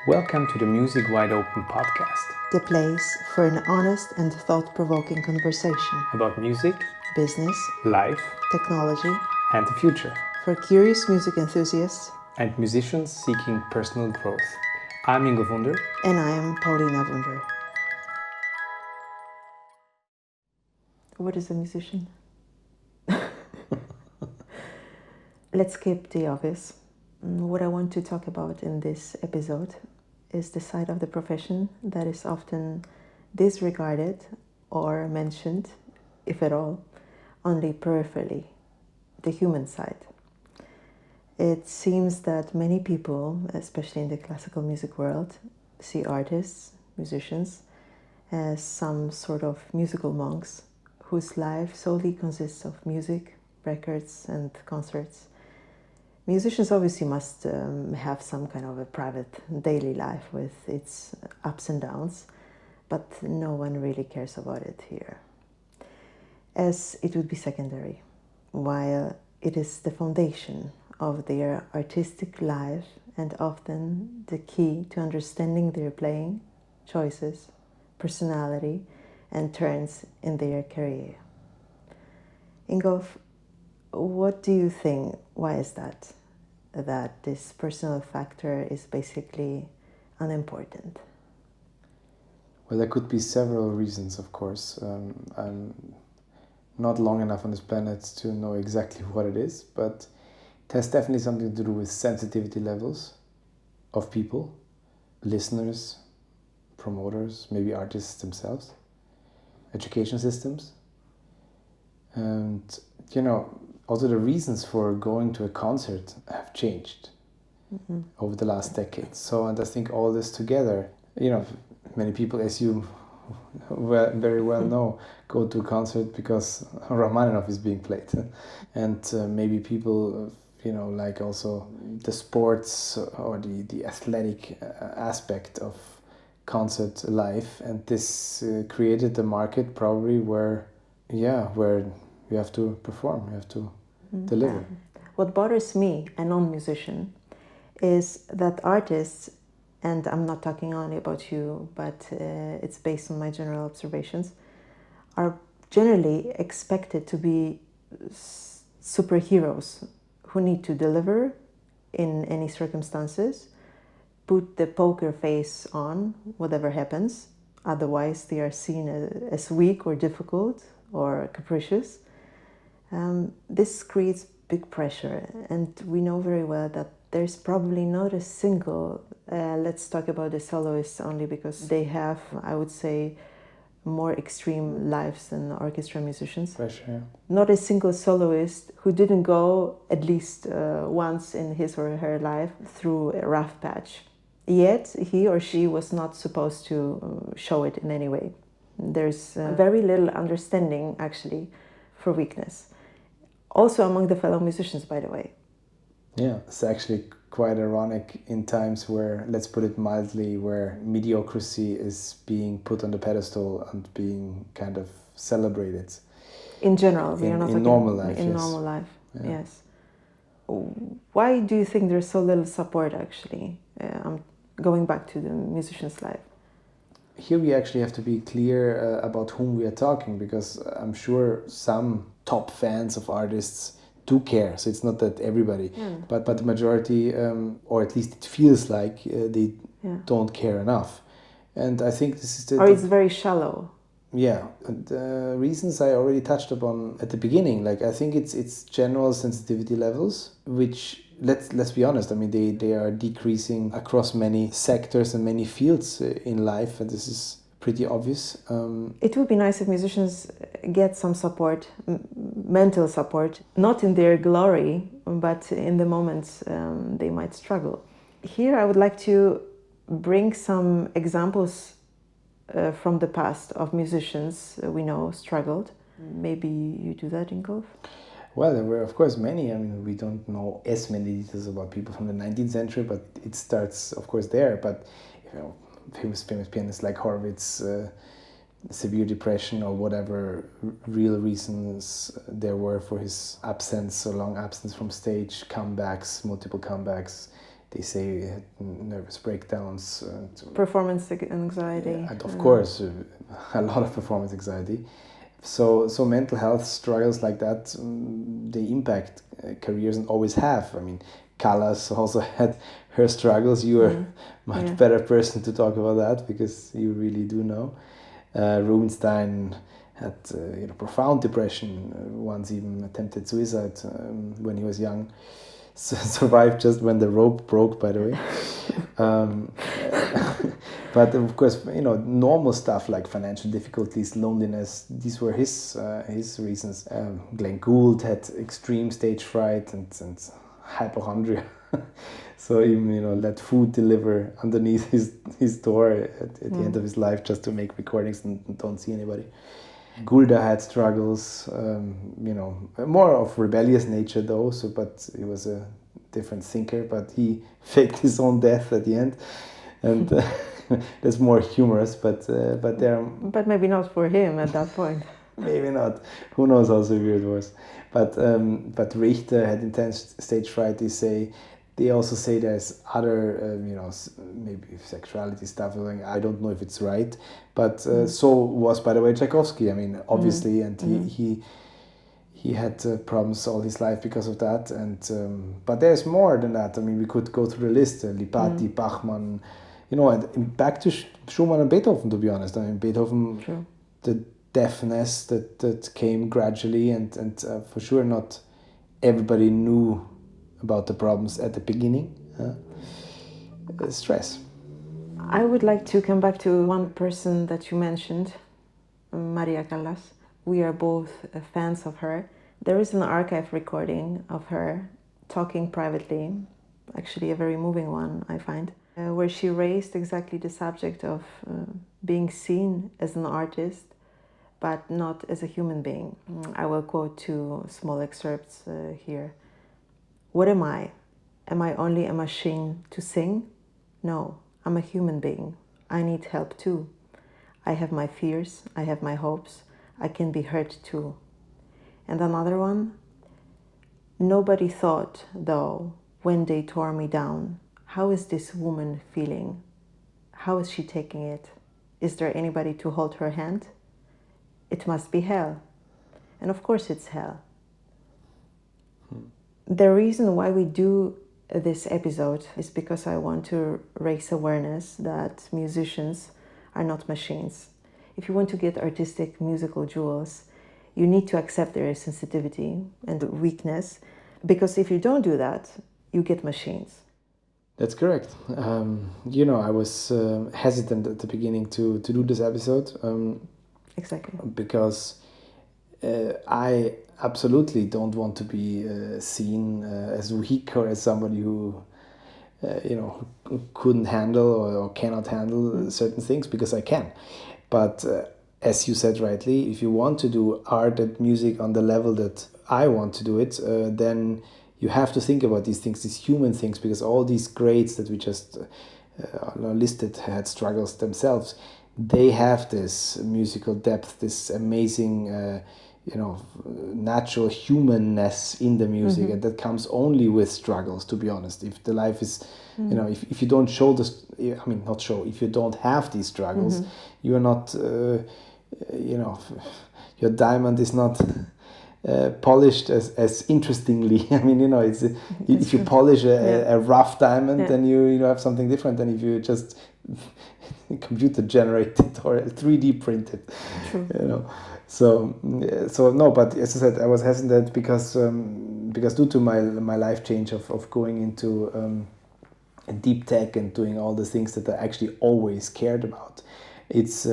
Welcome to the Music Wide Open podcast The place for an honest and thought-provoking conversation about music, business, life, technology, and the future, for curious music enthusiasts. and musicians seeking personal growth. I'm Ingolf Wunder. And I am Paulina Wunder. What is a musician? Let's skip the obvious. What I want to talk about in this episode is the side of the profession that is often disregarded or mentioned, if at all, only peripherally, the human side. It seems that many people, especially in the classical music world, see artists, musicians, as some sort of musical monks whose life solely consists of music, records, and concerts. Musicians obviously must have some kind of a private daily life with its ups and downs, but no one really cares about it here, as it would be secondary, while it is the foundation of their artistic life and often the key to understanding their playing, choices, personality, and turns in their career. Ingolf, what do you think? Why is that? That this personal factor is basically unimportant? Well, there could be several reasons, of course. I'm not long enough on this planet to know exactly what it is, but it has definitely something to do with sensitivity levels of people, listeners, promoters, maybe artists themselves, education systems. And, also the reasons for going to a concert have changed over the last decade. So, and I think all this together, many people, as you very well know, go to a concert because Rachmaninoff is being played. And maybe people, like also the sports or the athletic aspect of concert life. And this created the market probably where you have to perform, you have to deliver. What bothers me, a non-musician, is that artists, and I'm not talking only about you, but it's based on my general observations, are generally expected to be superheroes who need to deliver in any circumstances, put the poker face on, whatever happens. Otherwise, they are seen as weak or difficult or capricious. This creates big pressure, and we know very well that there's probably not a single, let's talk about the soloists only because they have, I would say, more extreme lives than orchestra musicians. Pressure, yeah. Not a single soloist who didn't go at least once in his or her life through a rough patch. Yet he or she was not supposed to show it in any way. There's very little understanding, actually, for weakness. Also among the fellow musicians, by the way. Yeah, it's actually quite ironic in times where, let's put it mildly, where mediocrity is being put on the pedestal and being kind of celebrated. In general, we are not in talking normal life. In yes. normal life, Yeah. yes. Why do you think there's so little support, actually? I'm going back to the musician's life. Here we actually have to be clear about whom we are talking, because I'm sure some top fans of artists do care. So it's not that everybody, but the majority, or at least it feels like they don't care enough. And I think this is or it's very shallow. Yeah, the reasons I already touched upon at the beginning. Like, I think it's general sensitivity levels, which let's be honest. I mean, they are decreasing across many sectors and many fields in life, and this is pretty obvious. It would be nice if musicians get some support, mental support, not in their glory, but in the moments they might struggle. Here I would like to bring some examples from the past of musicians we know struggled. Maybe you do that, Ingolf? Well, there were, of course, many. I mean, we don't know as many details about people from the 19th century, but it starts, of course, there. But, famous pianists like Horowitz, severe depression or whatever real reasons there were for his absence or long absence from stage, comebacks, multiple comebacks, they say he had nervous breakdowns. Performance anxiety. And of course, a lot of performance anxiety. So mental health struggles like that, they impact careers and always have. I mean, Callas also had her struggles. You are much better person to talk about that because you really do know. Rubinstein had profound depression, once even attempted suicide when he was young. Survived just when the rope broke, by the way. But of course, normal stuff like financial difficulties, loneliness, these were his reasons. Glenn Gould had extreme stage fright and hypochondria. So even, let food deliver underneath his door at the end of his life just to make recordings and don't see anybody. Gulda had struggles, more of rebellious nature though, but he was a different thinker, but he faked his own death at the end. And that's more humorous, but there. But maybe not for him at that point. Maybe not. Who knows how severe it was? But Richter had intense stage fright. They also say there's other, maybe sexuality stuff. I don't know if it's right, but so was, by the way, Tchaikovsky. I mean, obviously, and he had problems all his life because of that. And but there's more than that. I mean, we could go through the list: Lipati, Bachmann, and back to Schumann and Beethoven. To be honest, I mean, Beethoven, the deafness that came gradually, and for sure not everybody knew about the problems at the beginning. Stress. I would like to come back to one person that you mentioned, Maria Callas. We are both fans of her. There is an archive recording of her talking privately, actually a very moving one, I find, where she raised exactly the subject of being seen as an artist, but not as a human being. I will quote two small excerpts here. What am I? Am I only a machine to sing? No, I'm a human being. I need help too. I have my fears, I have my hopes. I can be hurt too. And another one. Nobody thought, though, when they tore me down, how is this woman feeling? How is she taking it? Is there anybody to hold her hand? It must be hell. And of course it's hell. The reason why we do this episode is because I want to raise awareness that musicians are not machines. If you want to get artistic musical jewels, you need to accept their sensitivity and weakness, because if you don't do that, you get machines. That's correct. I was hesitant at the beginning to do this episode. Exactly. Because I absolutely don't want to be seen as weak or as somebody who who couldn't handle or cannot handle certain things, because I can. But as you said rightly, if you want to do art and music on the level that I want to do it, then you have to think about these things, these human things, because all these greats that we just listed had struggles themselves. They have this musical depth, this amazing, natural humanness in the music, and that comes only with struggles. To be honest, if the life is, if you don't show this, if you don't have these struggles, you are not, your diamond is not polished as interestingly. It's if you polish a rough diamond, then you have something different than if you just computer generated or 3D printed. True. So no, but as I said, I was hesitant because due to my life change of going into deep tech and doing all the things that I actually always cared about, it's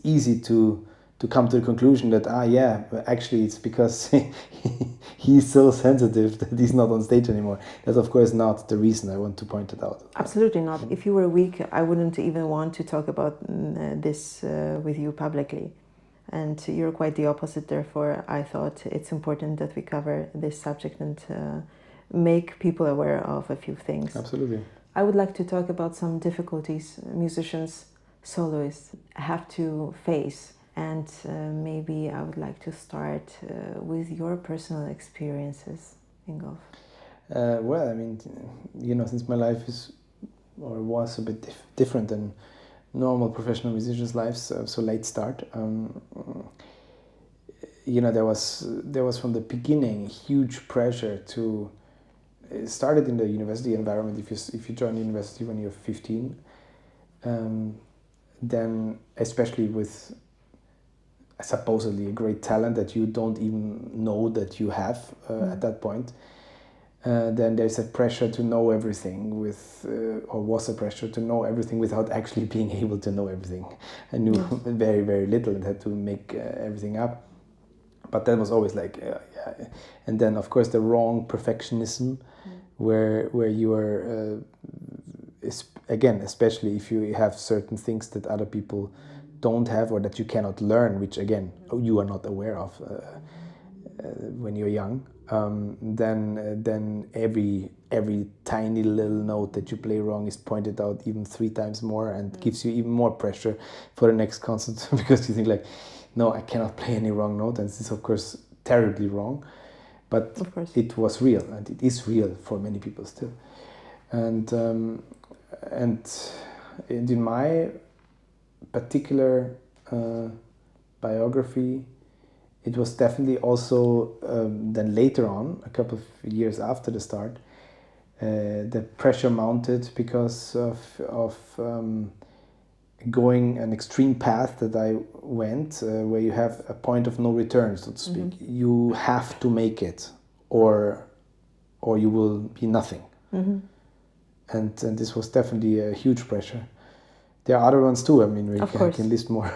easy to come to the conclusion that actually it's because he's so sensitive that he's not on stage anymore. That's of course not the reason. I want to point it out. Absolutely not. If you were weak, I wouldn't even want to talk about this with you publicly. And you're quite the opposite. Therefore, I thought it's important that we cover this subject and make people aware of a few things. Absolutely. I would like to talk about some difficulties musicians, soloists have to face. And maybe I would like to start with your personal experiences, Ingolf. Well, I mean, since my life is or was a bit different than normal professional musicians' lives, so late start. There was from the beginning huge pressure to. It started in the university environment. If you join the university when you're 15, then especially with supposedly a great talent that you don't even know that you have at that point. Then there's a pressure to know everything or was a pressure to know everything without actually being able to know everything. I knew very, very little and had to make everything up. But that was always like, and then of course the wrong perfectionism, where you are, again, especially if you have certain things that other people don't have or that you cannot learn, which again you are not aware of when you're young. Then every tiny little note that you play wrong is pointed out even 3 times more and gives you even more pressure for the next concert because you think like, no, I cannot play any wrong note, and this is of course terribly wrong, but it was real and it is real for many people still. And in my particular biography, it was definitely also then later on, a couple of years after the start, the pressure mounted because of going an extreme path that I went, where you have a point of no return, so to speak. You have to make it, or you will be nothing. And this was definitely a huge pressure. There are other ones too. I mean, I can list more.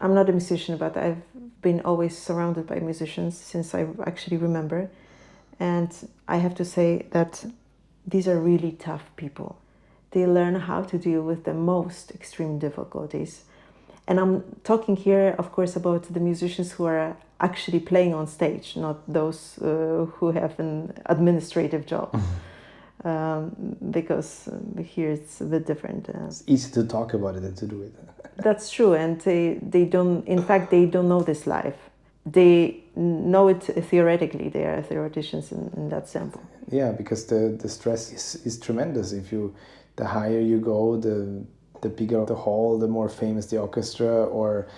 I'm not a musician, but I've been always surrounded by musicians since I actually remember. And I have to say that these are really tough people. They learn how to deal with the most extreme difficulties. And I'm talking here, of course, about the musicians who are actually playing on stage, not those who have an administrative job. Because here it's a bit different. It's easy to talk about it than to do it. That's true, and they don't. In fact, they don't know this life. They know it theoretically. They are theoreticians in that sense. Yeah, because the stress is tremendous. The higher you go, the bigger the hall, the more famous the orchestra, or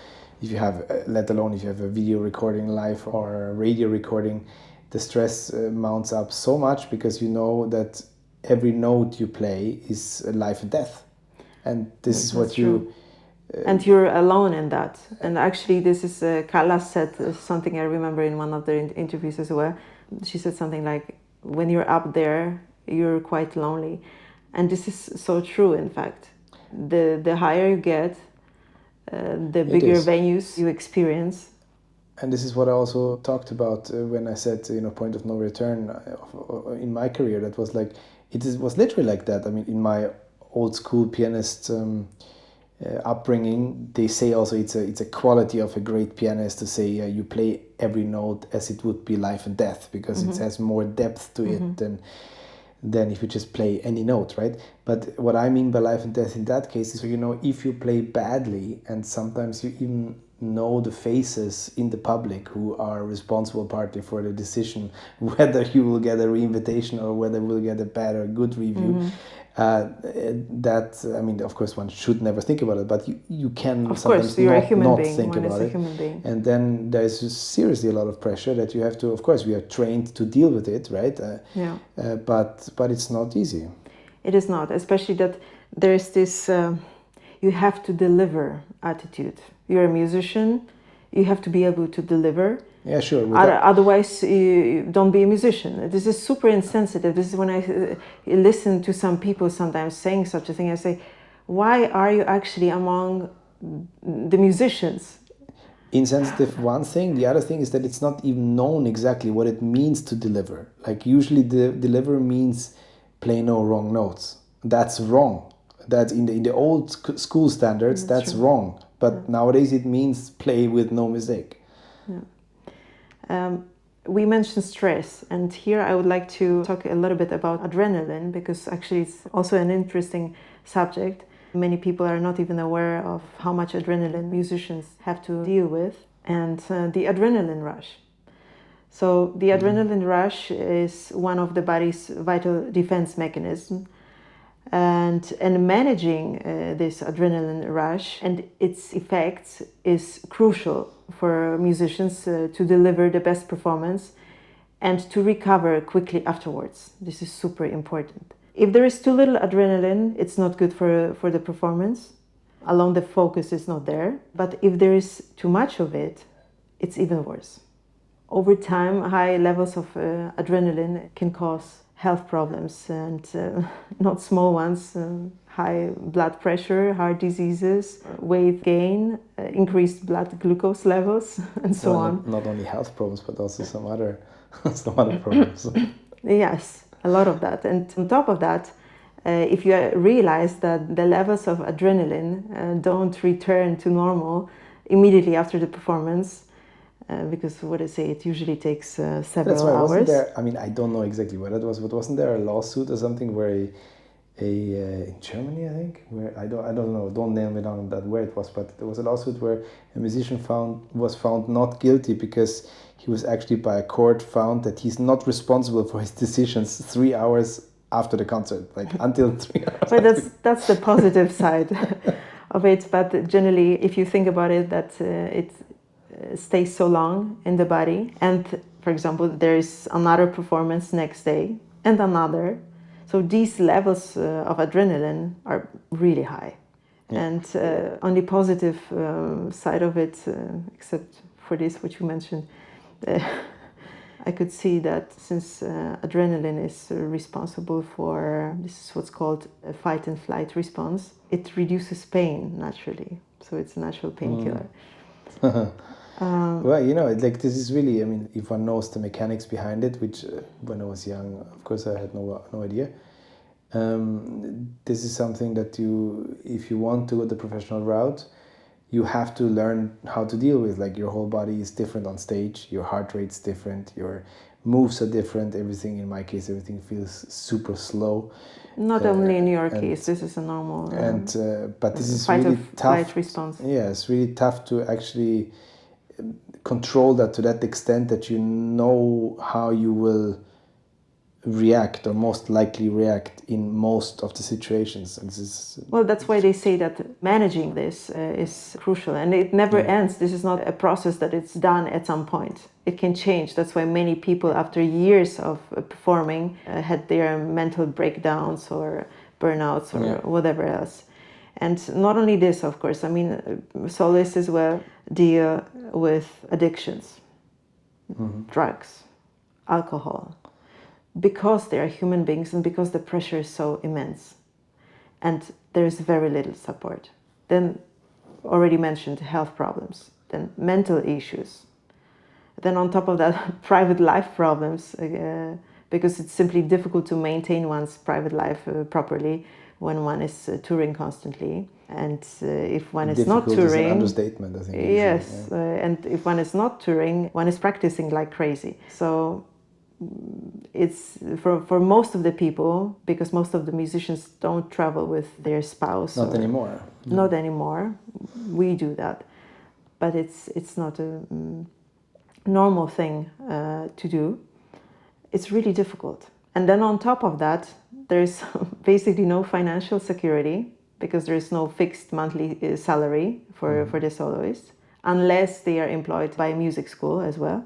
if you have, let alone if you have a video recording live or a radio recording, the stress mounts up so much because you know that every note you play is life and death, and this is what you. And you're alone in that. And actually, this is Carla said something I remember in one of the interviews as well. She said something like, "When you're up there, you're quite lonely," and this is so true. In fact, the higher you get, the bigger venues you experience. And this is what I also talked about when I said, point of no return in my career. That was like, was literally like that. I mean, in my old school pianist upbringing, they say also it's a quality of a great pianist to say you play every note as it would be life and death, because it has more depth to it than if you just play any note, right? But what I mean by life and death in that case is, if you play badly, and sometimes you even know the faces in the public who are responsible partly for the decision whether you will get a re-invitation or whether you will get a bad or good review. That, I mean, of course one should never think about it, but you can sometimes not think about it. And then there's seriously a lot of pressure that you have to, of course we are trained to deal with it, right? But it's not easy. It is not, especially that there's this you have to deliver attitude. You're a musician, you have to be able to deliver. Yeah, sure. Otherwise, you don't be a musician. This is super insensitive. This is when I listen to some people sometimes saying such a thing. I say, why are you actually among the musicians? Insensitive, one thing. The other thing is that it's not even known exactly what it means to deliver. Like usually the deliver means play no wrong notes. That's wrong. That's in the old school standards, that's wrong. But nowadays it means play with no mistake. We mentioned stress, and here I would like to talk a little bit about adrenaline, because actually it's also an interesting subject. Many people are not even aware of how much adrenaline musicians have to deal with, and the adrenaline rush. So the adrenaline rush is one of the body's vital defense mechanisms. And managing this adrenaline rush and its effects is crucial for musicians to deliver the best performance and to recover quickly afterwards. This is super important. If there is too little adrenaline, it's not good for the performance. Alone the focus is not there. But if there is too much of it, it's even worse. Over time, high levels of adrenaline can cause health problems, and not small ones. High blood pressure, heart diseases, weight gain, increased blood glucose levels, and so on. Not only health problems, but also some other problems. Yes, a lot of that. And on top of that, if you realize that the levels of adrenaline don't return to normal immediately after the performance, because what I say, it usually takes several hours. Wasn't there, I mean, I don't know exactly what it was, but wasn't there a lawsuit or something where in Germany, I think, where I don't know, don't nail me down on that where it was, but there was a lawsuit where a musician was found not guilty because he was actually by a court found that he's not responsible for his decisions 3 hours after the concert, like until 3 hours. But that's the positive side of it. But generally, if you think about it, that it stays so long in the body, and for example there is another performance next day and another, so these levels of adrenaline are really high. And on the positive side of it, except for this what you mentioned, I could see that since adrenaline is responsible for, this is what's called a fight and flight response, it reduces pain naturally, so it's a natural painkiller. Well, you know, like this is really, I mean, if one knows the mechanics behind it, which when I was young, of course, I had no idea. This is something that if you want to go the professional route, you have to learn how to deal with. Like your whole body is different on stage, your heart rate's different, your moves are different, everything, in my case, everything feels super slow. Not only in your case, this is a normal but this is fight really or tough. flight response. Yeah, it's really tough to actually control that to that extent that you know how you will react, or most likely react, in most of the situations. And this is, well, that's why they say that managing this is crucial, and it never ends. This is not a process that it's done at some point. It can change. That's why many people after years of performing had their mental breakdowns or burnouts or whatever else. And not only this, of course, I mean, soloists as well deal with addictions, drugs, alcohol, because they are human beings and because the pressure is so immense. And there is very little support. Then, already mentioned, health problems, then mental issues. Then on top of that, private life problems, because it's simply difficult to maintain one's private life properly when one is touring constantly. And if one is not touring... Difficult is an understatement, I think. Yes, and if one is not touring, one is practicing like crazy. So it's for most of the people, because most of the musicians don't travel with their spouse. Not anymore. Not anymore. We do that. But it's not a normal thing to do. It's really difficult. And then on top of that, there's basically no financial security, because there is no fixed monthly salary for the soloist, unless they are employed by a music school as well.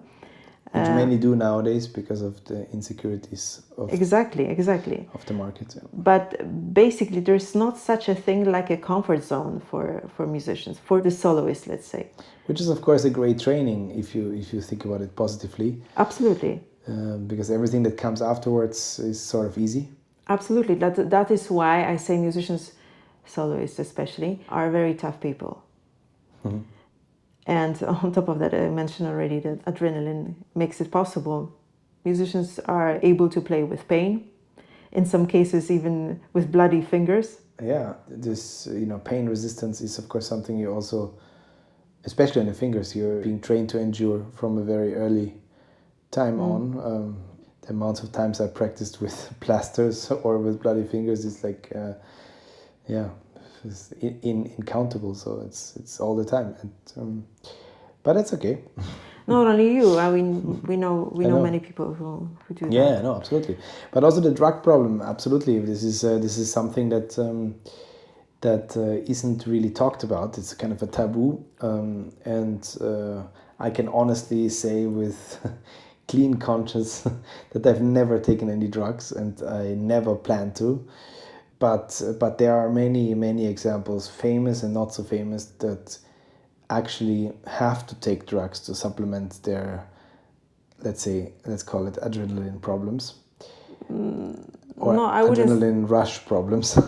Which many do nowadays because of the insecurities of exactly of the market. But basically, there's not such a thing like a comfort zone for musicians, for the soloist, let's say. Which is, of course, a great training if you think about it positively. Absolutely. Because everything that comes afterwards is sort of easy. Absolutely. That is why I say musicians, soloists especially, are very tough people. And on top of that, I mentioned already that adrenaline makes it possible. Musicians are able to play with pain, in some cases even with bloody fingers. Yeah, this pain resistance is, of course, something you also, especially on the fingers, you're being trained to endure from a very early time on. The amounts of times I practiced with plasters or with bloody fingers is like, it's incountable. So it's all the time. And But that's okay. Not only you. I mean, we know know. many people who do Yeah, that. no, absolutely. But also the drug problem, absolutely. This is something that isn't really talked about. It's kind of a taboo, and I can honestly say with clean conscience that I've never taken any drugs, and I never plan to. But there are many examples, famous and not so famous, that actually have to take drugs to supplement their, let's call it adrenaline problems, or No, I wouldn't. adrenaline rush problems.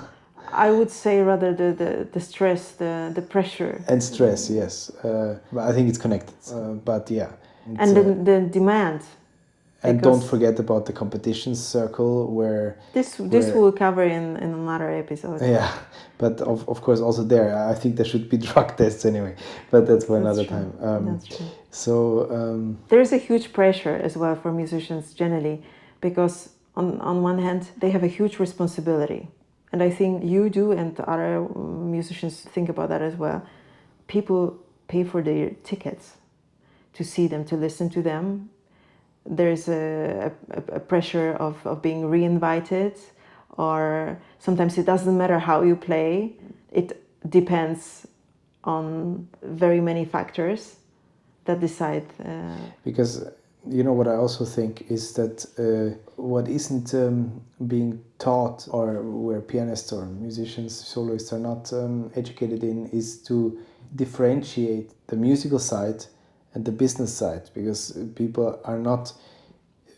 I would say rather the stress, the pressure. And stress, yes. But I think it's connected. But yeah. And the demand. And don't forget about the competition circle where... This we'll cover in another episode. Yeah, but of course also there, I think there should be drug tests anyway, but that's for another time. That's true. So... there is a huge pressure as well for musicians generally, because on one hand they have a huge responsibility. And I think you do, and other musicians think about that as well. People pay for their tickets to see them, to listen to them. There's a pressure of being re-invited, or sometimes it doesn't matter how you play. It depends on very many factors that decide. Because you know what I also think is that what isn't being taught, or where pianists or musicians, soloists are not educated in, is to differentiate the musical side and the business side, because people are not,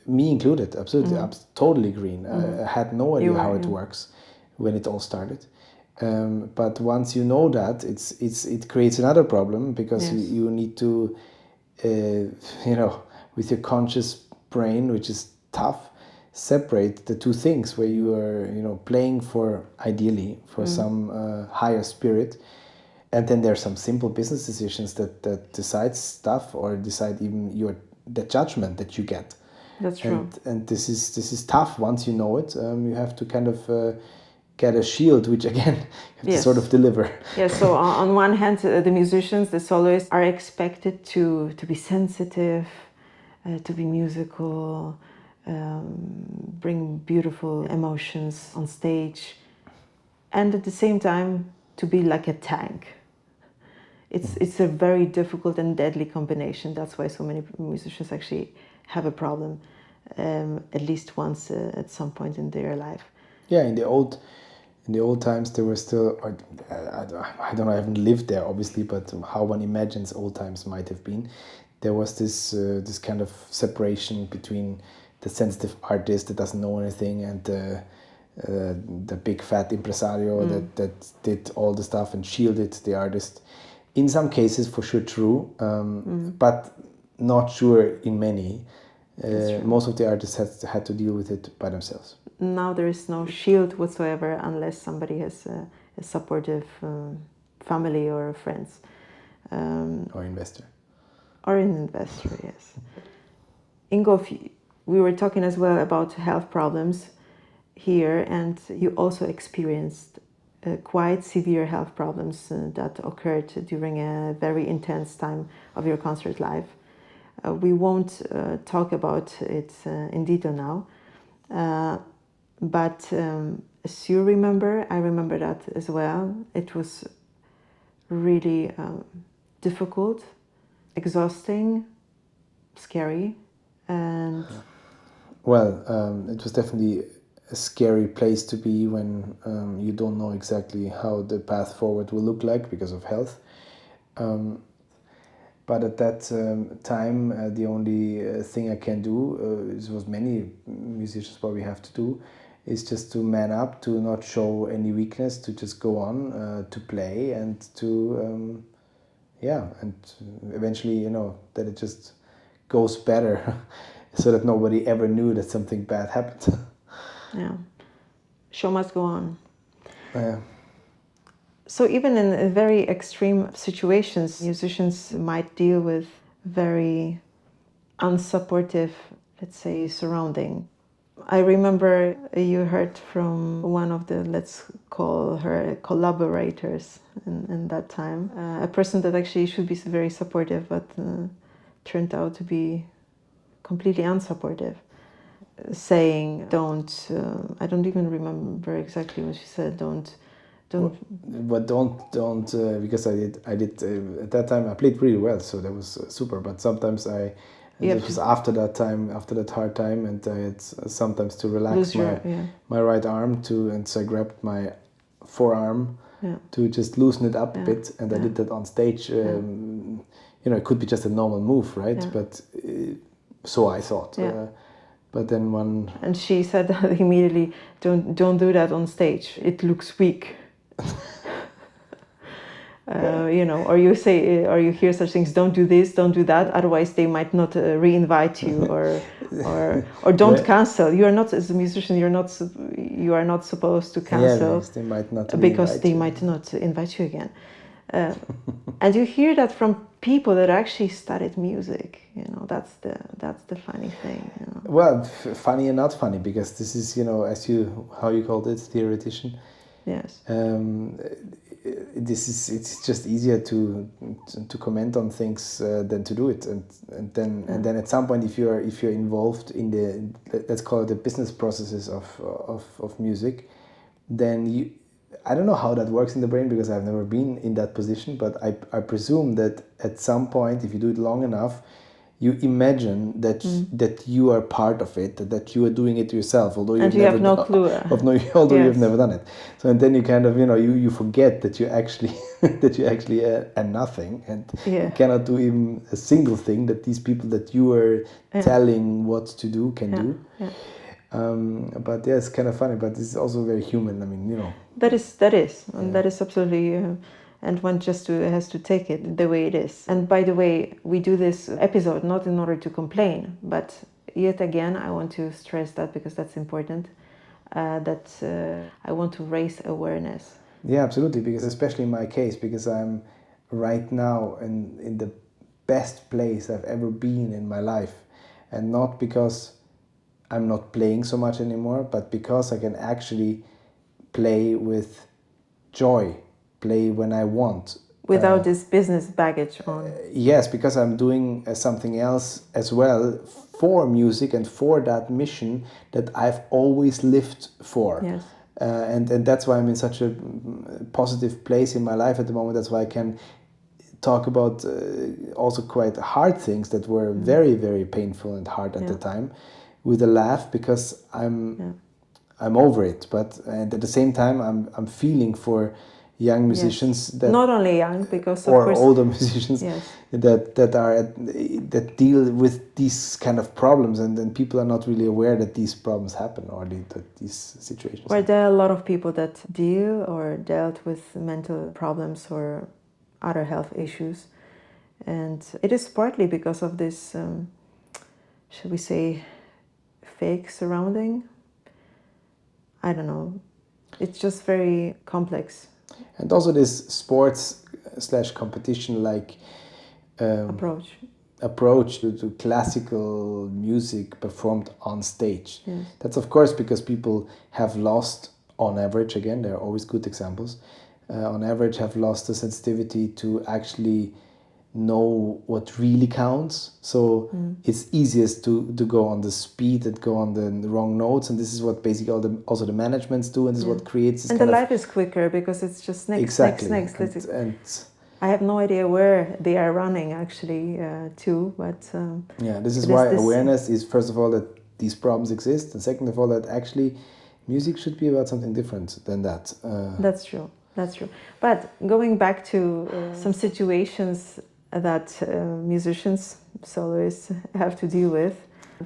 me included, absolutely, I'm totally green. I had no idea how it works when it all started. But once you know that, it creates another problem, because you need to, with your conscious brain, which is tough, separate the two things, where you are, playing for, ideally, for some higher spirit, and then there are some simple business decisions that decide stuff, or decide even the judgment that you get. That's true. And this is tough once you know it. You have to kind of get a shield, which again you have to sort of deliver. Yes. So on one hand, the musicians, the soloists, are expected to be sensitive, to be musical, bring beautiful emotions on stage, and at the same time to be like a tank. It's a very difficult and deadly combination. That's why so many musicians actually have a problem, at least once at some point in their life. Yeah, in the old times there were still, I don't know, I haven't lived there obviously, but how one imagines old times might have been, there was this kind of separation between the sensitive artist that doesn't know anything and the big fat impresario that did all the stuff and shielded the artist. In some cases, for sure, true, but not sure in many. Most of the artists had to deal with it by themselves. Now there is no shield whatsoever unless somebody has a supportive family or friends. Or investor. Or an investor, yes. Ingolf, we were talking as well about health problems here, and you also experienced quite severe health problems that occurred during a very intense time of your concert life. We won't talk about it in detail now, but as you remember, I remember that as well. It was really difficult, exhausting, scary, and... Well, it was definitely a scary place to be when you don't know exactly how the path forward will look like because of health. But at that time, the only thing I can do, this was many musicians probably have to do, is just to man up, to not show any weakness, to just go on, to play, and to, and eventually, that it just goes better, so that nobody ever knew that something bad happened. Yeah, show must go on. Yeah. So even in very extreme situations, musicians might deal with very unsupportive, let's say, surrounding. I remember you heard from one of the, let's call her collaborators in that time, a person that actually should be very supportive, but turned out to be completely unsupportive, saying, don't, I don't even remember exactly what she said, don't. But don't because I did at that time I played really well, so that was super. But sometimes it was after that hard time, and I had sometimes to relax my right arm and so I grabbed my forearm to just loosen it up a bit, and I did that on stage. It could be just a normal move, right? But so I thought. But then and she said immediately, don't do that on stage. It looks weak. Or you say, or you hear such things, don't do this, don't do that, otherwise they might not re-invite you, or don't cancel. You are not, as a musician, you are not supposed to cancel. Because they might not because they might not invite you again. And you hear that from people that actually studied music. That's the funny thing. Well, funny and not funny, because this is, how you called it, theoretician. Yes. It's just easier to comment on things than to do it, and then at some point, if you're involved in the, let's call it, the business processes of music, then I don't know how that works in the brain, because I've never been in that position, but I presume that at some point, if you do it long enough, you imagine that you are part of it, that you are doing it yourself, although you have no clue. Although you've never done it. So and then you kind of you forget that you actually are nothing, and you cannot do even a single thing that these people that you are telling what to do can do. Yeah. But it's kind of funny, but it's also very human. I mean, That is absolutely. And one just has to take it the way it is. And by the way, we do this episode not in order to complain, but yet again, I want to stress that, because that's important, that I want to raise awareness. Yeah, absolutely, because especially in my case, because I'm right now in the best place I've ever been in my life, and not because I'm not playing so much anymore, but because I can actually play with joy, play when I want. Without this business baggage on. Yes, because I'm doing something else as well for music and for that mission that I've always lived for. Yes. And that's why I'm in such a positive place in my life at the moment. That's why I can talk about also quite hard things that were very, very painful and hard at the time with a laugh, because I'm over it. But and at the same time, I'm feeling for young musicians that not only young, because of course older musicians that deal with these kind of problems, and then people are not really aware that these problems happen, or that these situations. Well, there are a lot of people that deal or dealt with mental problems or other health issues, and it is partly because of this, shall we say, fake surrounding. I don't know. It's just very complex. And also this sports / competition approach to classical music performed on stage. Yes. That's of course because people have lost, on average, again, there are always good examples, on average have lost the sensitivity to actually know what really counts. So it's easiest to go on the speed and go on the wrong notes, and this is what basically also the managements do, and this is what creates this. And the life is quicker because it's just next. And I have no idea where they are running actually to, but this is why awareness is, first of all, that these problems exist, and second of all, that actually music should be about something different than that. That's true. But going back to some situations that musicians, soloists have to deal with,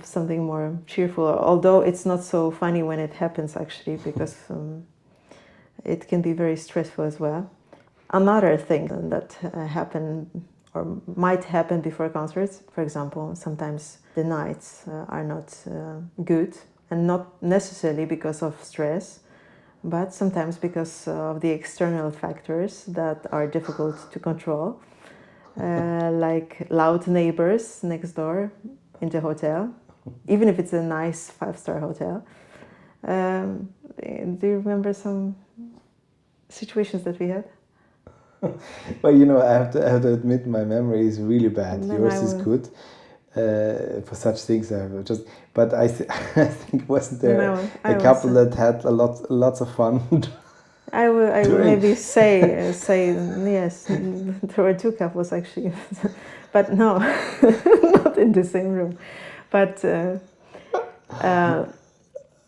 something more cheerful, although it's not so funny when it happens actually, because it can be very stressful as well. Another thing that happen or might happen before concerts, for example, sometimes the nights are not good, and not necessarily because of stress, but sometimes because of the external factors that are difficult to control. Like loud neighbors next door in the hotel, even if it's a nice 5-star hotel. Do you remember some situations that we had? Well, I have to admit my memory is really bad. Then Yours I is will- good. For such things, I have just. But I think wasn't there No, I a couple was- that had lots of fun? I will During- maybe say yes. There were 2 couples actually, but no, not in the same room. But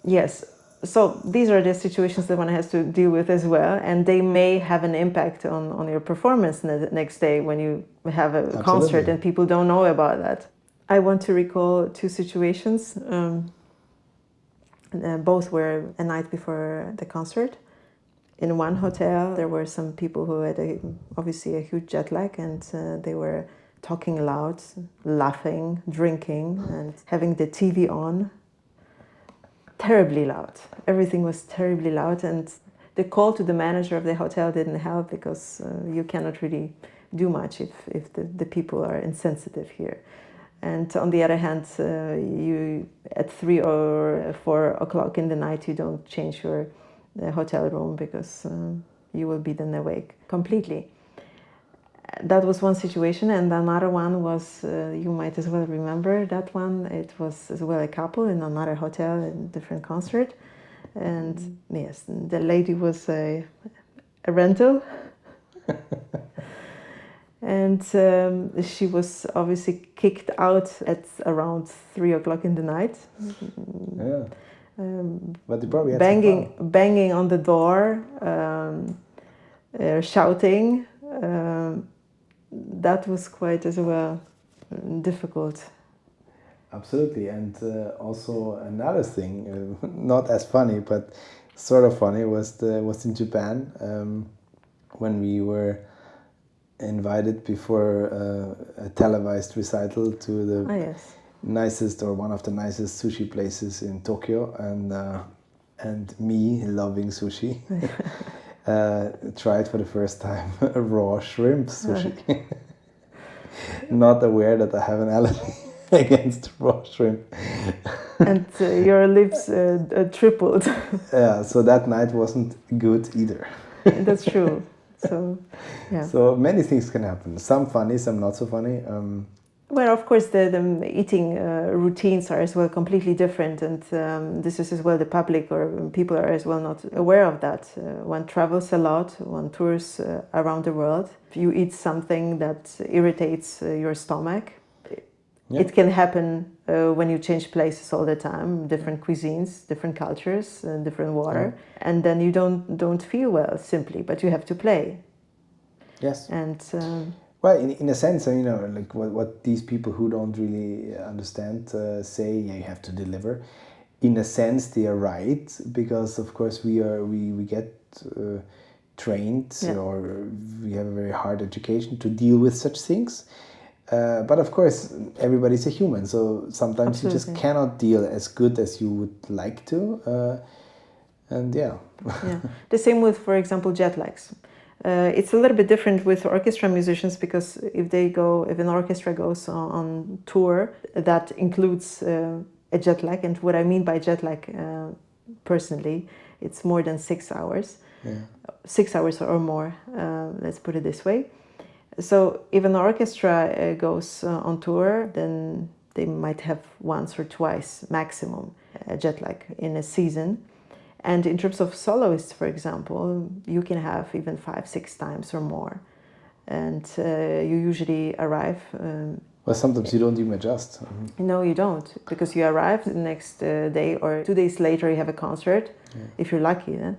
yes, so these are the situations that one has to deal with as well, and they may have an impact on your performance the next day when you have a concert and people don't know about that. I want to recall 2 situations. Both were a night before the concert. In one hotel, there were some people who had obviously a huge jet lag, and they were talking loud, laughing, drinking, and having the TV on. Terribly loud. Everything was terribly loud, and the call to the manager of the hotel didn't help, because you cannot really do much if the people are insensitive here. And on the other hand, you at 3 or 4 o'clock in the night, you don't change your hotel room, because you will be then awake completely. That was one situation, and another one was, you might as well remember that one. It was as well a couple in another hotel, in a different concert. And yes, the lady was a rental. And she was obviously kicked out at around 3 o'clock in the night. Yeah. But they probably had banging on the door, shouting. That was quite as well difficult. Absolutely, and also another thing, not as funny, but sort of funny, was in Japan, when we were invited before a televised recital to the nicest, or one of the nicest sushi places in Tokyo, and me, loving sushi, tried for the first time a raw shrimp sushi. Not aware that I have an allergy against raw shrimp. And your lips tripled. Yeah, so that night wasn't good either. That's true. So, yeah. So many things can happen. Some funny, some not so funny. Well, of course, the eating routines are as well completely different, and this is as well the public or people are as well not aware of that. One travels a lot, one tours around the world. If you eat something that irritates your stomach, it can happen when you change places all the time, different cuisines, different cultures, different water, and then you don't feel well simply, but you have to play. Yes. And well, in a sense, like what these people who don't really understand say, you have to deliver. In a sense, they are right, because of course we get trained, or we have a very hard education to deal with such things. But of course, everybody's a human, so sometimes you just cannot deal as good as you would like to. And yeah. The same with, for example, jet lags. It's a little bit different with orchestra musicians, because if an orchestra goes on tour, that includes a jet lag. And what I mean by jet lag, personally, it's more than 6 hours. 6 hours or more, let's put it this way. So if an orchestra goes on tour, then they might have once or twice maximum a jet lag in a season. And in terms of soloists, for example, you can have even 5-6 times or more. And you usually arrive... well, sometimes you don't even adjust. No, you don't, because you arrive the next day, or 2 days later you have a concert, if you're lucky then.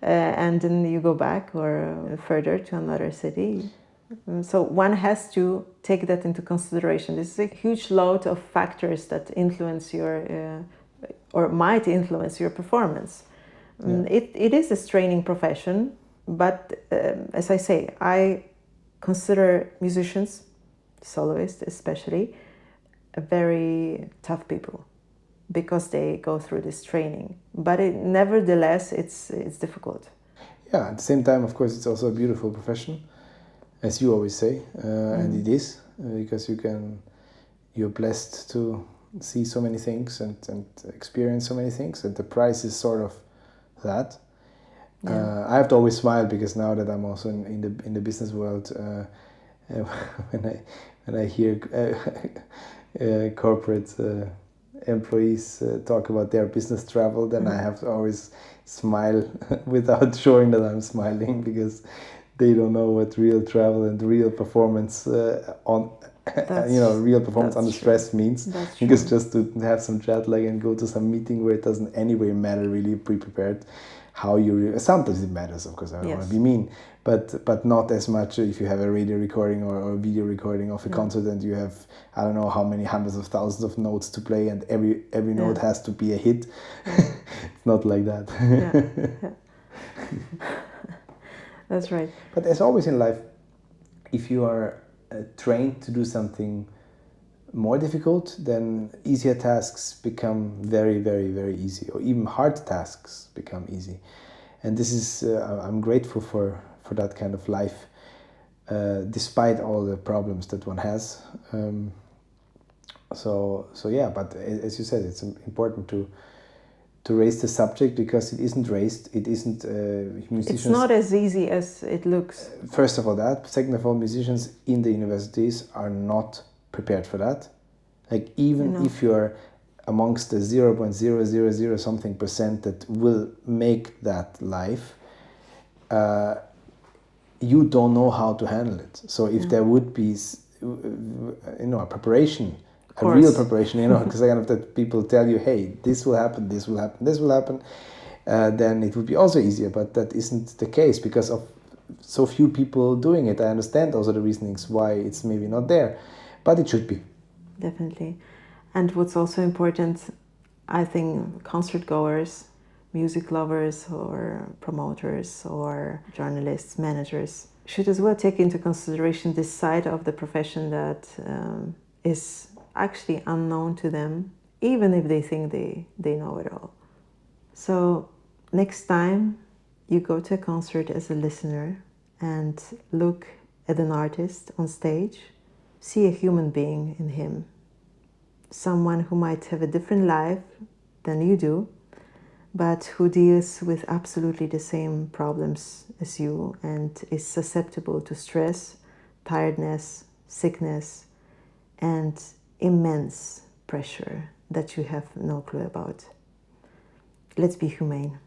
And then you go back or further to another city. So one has to take that into consideration. This is a huge load of factors that influence your, or might influence your performance. It is a straining profession, but as I say, I consider musicians, soloists especially, very tough people, because they go through this training. But nevertheless, it's difficult. Yeah, at the same time, of course, it's also a beautiful profession, as you always say, and it is, because you're blessed to see so many things and experience so many things, and the price is sort of that. Yeah. I have to always smile because now that I'm also in the business world, when I hear corporate employees talk about their business travel, then I have to always smile without showing that I'm smiling, because they don't know what real travel and real performance real performance under stress means. That's because true. just to have some jet lag and go to some meeting where it doesn't anyway matter really be prepared how you sometimes it matters, of course. I don't want to be mean, but not as much if you have a radio recording or a video recording of a concert and you have I don't know how many hundreds of thousands of notes to play and every note has to be a hit. It's not like that. That's right. But as always in life, if you are trained to do something more difficult, then easier tasks become very, very, very easy, or even hard tasks become easy. And this is, I'm grateful for that kind of life, despite all the problems that one has. So yeah, but as you said, it's important to raise the subject, because it isn't raised. It isn't musicians. It's not as easy as it looks. First of all, that. Second of all, musicians in the universities are not prepared for that. Like even if you're amongst the 0.000 something percent that will make that life, you don't know how to handle it. So if there would be, a preparation. A real preparation, because kind of that people tell you, hey, this will happen, this will happen, this will happen, then it would be also easier. But that isn't the case because of so few people doing it. I understand those are the reasonings why it's maybe not there, but it should be. Definitely. And what's also important, I think, concert goers, music lovers or promoters or journalists, managers, should as well take into consideration this side of the profession that is actually unknown to them, even if they think they know it all. So next time you go to a concert as a listener and look at an artist on stage, see a human being in him, someone who might have a different life than you do, but who deals with absolutely the same problems as you and is susceptible to stress, tiredness, sickness, and immense pressure that you have no clue about. Let's be humane.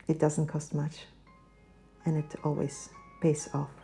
It doesn't cost much, and it always pays off.